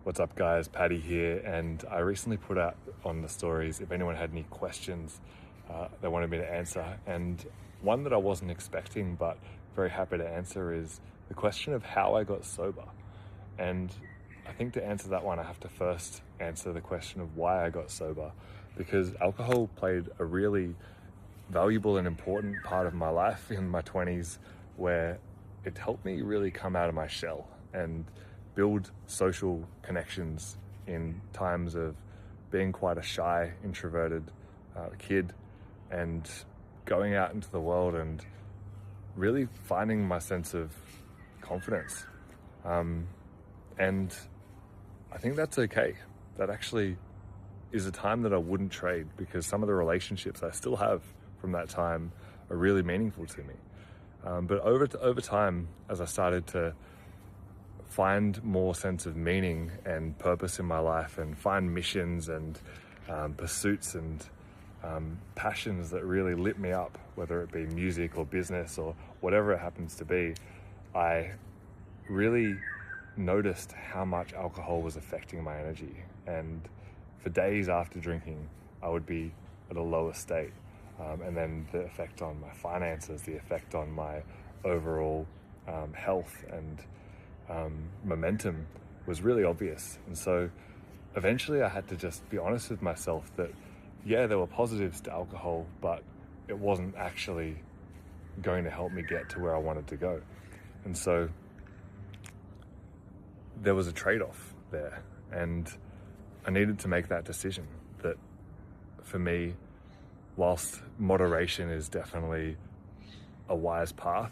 What's up guys, Paddy here, and I recently put out on the stories if anyone had any questions they wanted me to answer, and one that I wasn't expecting but very happy to answer is the question of how I got sober. And I think to answer that one I have to first answer the question of why I got sober, because alcohol played a really valuable and important part of my life in my 20s, where it helped me really come out of my shell and build social connections in times of being quite a shy, introverted kid, and going out into the world and really finding my sense of confidence. And I think that's okay. That actually is a time that I wouldn't trade, because some of the relationships I still have from that time are really meaningful to me. But over time, as I started to find more sense of meaning and purpose in my life, and find missions and pursuits and passions that really lit me up, whether it be music or business or whatever it happens to be, I really noticed how much alcohol was affecting my energy. And for days after drinking, I would be at a lower state. And then the effect on my finances, the effect on my overall health and momentum was really obvious. And so eventually I had to just be honest with myself that, yeah, there were positives to alcohol, but it wasn't actually going to help me get to where I wanted to go. And so there was a trade-off there, and I needed to make that decision that for me, whilst moderation is definitely a wise path,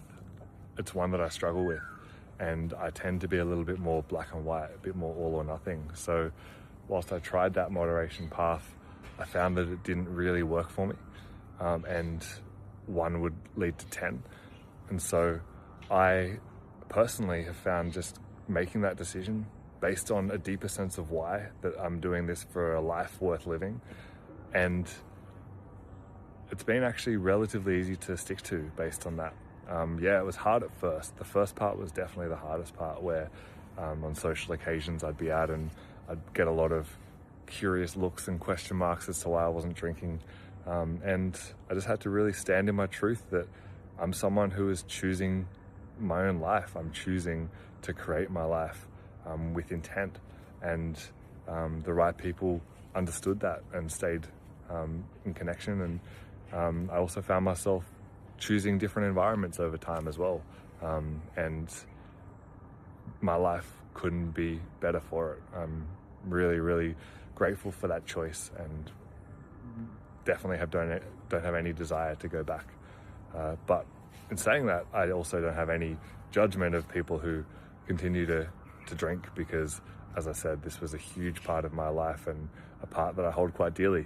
it's one that I struggle with. And I tend to be a little bit more black and white, a bit more all or nothing. So whilst I tried that moderation path, I found that it didn't really work for me. And one would lead to 10. And so I personally have found just making that decision based on a deeper sense of why, that I'm doing this for a life worth living. And it's been actually relatively easy to stick to based on that. Yeah, it was hard at first. The first part was definitely the hardest part, where on social occasions I'd be out and I'd get a lot of curious looks and question marks as to why I wasn't drinking. And I just had to really stand in my truth that I'm someone who is choosing my own life. I'm choosing to create my life with intent. And the right people understood that and stayed in connection. And I also found myself choosing different environments over time as well. And my life couldn't be better for it. I'm really, really grateful for that choice, and definitely don't have any desire to go back. But in saying that, I also don't have any judgment of people who continue to drink, because, as I said, this was a huge part of my life and a part that I hold quite dearly.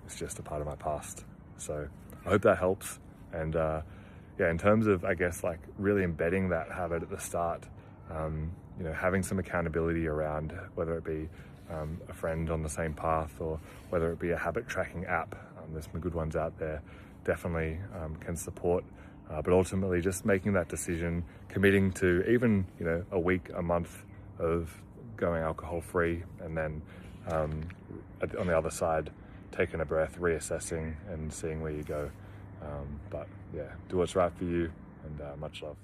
It's just a part of my past. So I hope that helps. And yeah, in terms of, I guess, like really embedding that habit at the start, having some accountability around, whether it be a friend on the same path or whether it be a habit tracking app, there's some good ones out there, definitely can support. But ultimately just making that decision, committing to even, a week, a month of going alcohol free, and then on the other side, taking a breath, reassessing and seeing where you go. But yeah, do what's right for you, and much love.